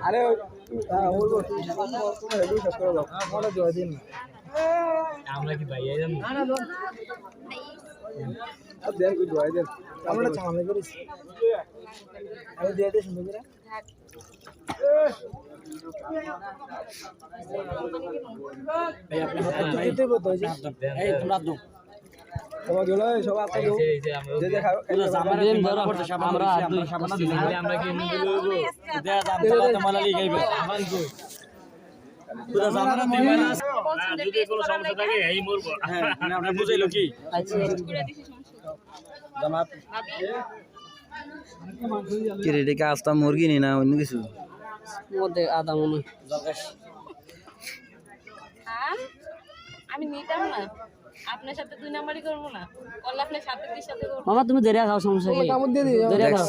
আরে বলবো তোমার হেডু শেষ করে দাও মনে জয় দিন আমরা কি ভাই এই জানো আর দেন কি জয় দেন আমরা চামড়া করিস আরে দিয়ে দে সুন্দর করে ভাই আপনি হাত দিতে বলতো এই তোমরা দাও সবাই দিলো সবাই আপনি দাও যে দেখাও আমরা দিন ধরো আমরা সাবান দিই আমরা কি নিয়ে দিলো দেয়া দাম তো মালালি গাইবে আমার কই পুরো জামানা দিবে না যদি কোনো সমস্যা থাকে এই মরবো হ্যাঁ আপনি বুঝাইলো কি আচ্ছা করে দিছি সমস্যা জামাত কি রে এটা আস্তা মুরগি নি না অন্য কিছু মধ্যে আদা মনে আমি নিতাম না আপনার সাথে দুই নাম্বারই করবো না কল আপনার সাথে সাথে করবো মামা তুমি দেরিয়া খাও সমস্যা কি কামড় দিয়ে দিও দেরিয়া খাও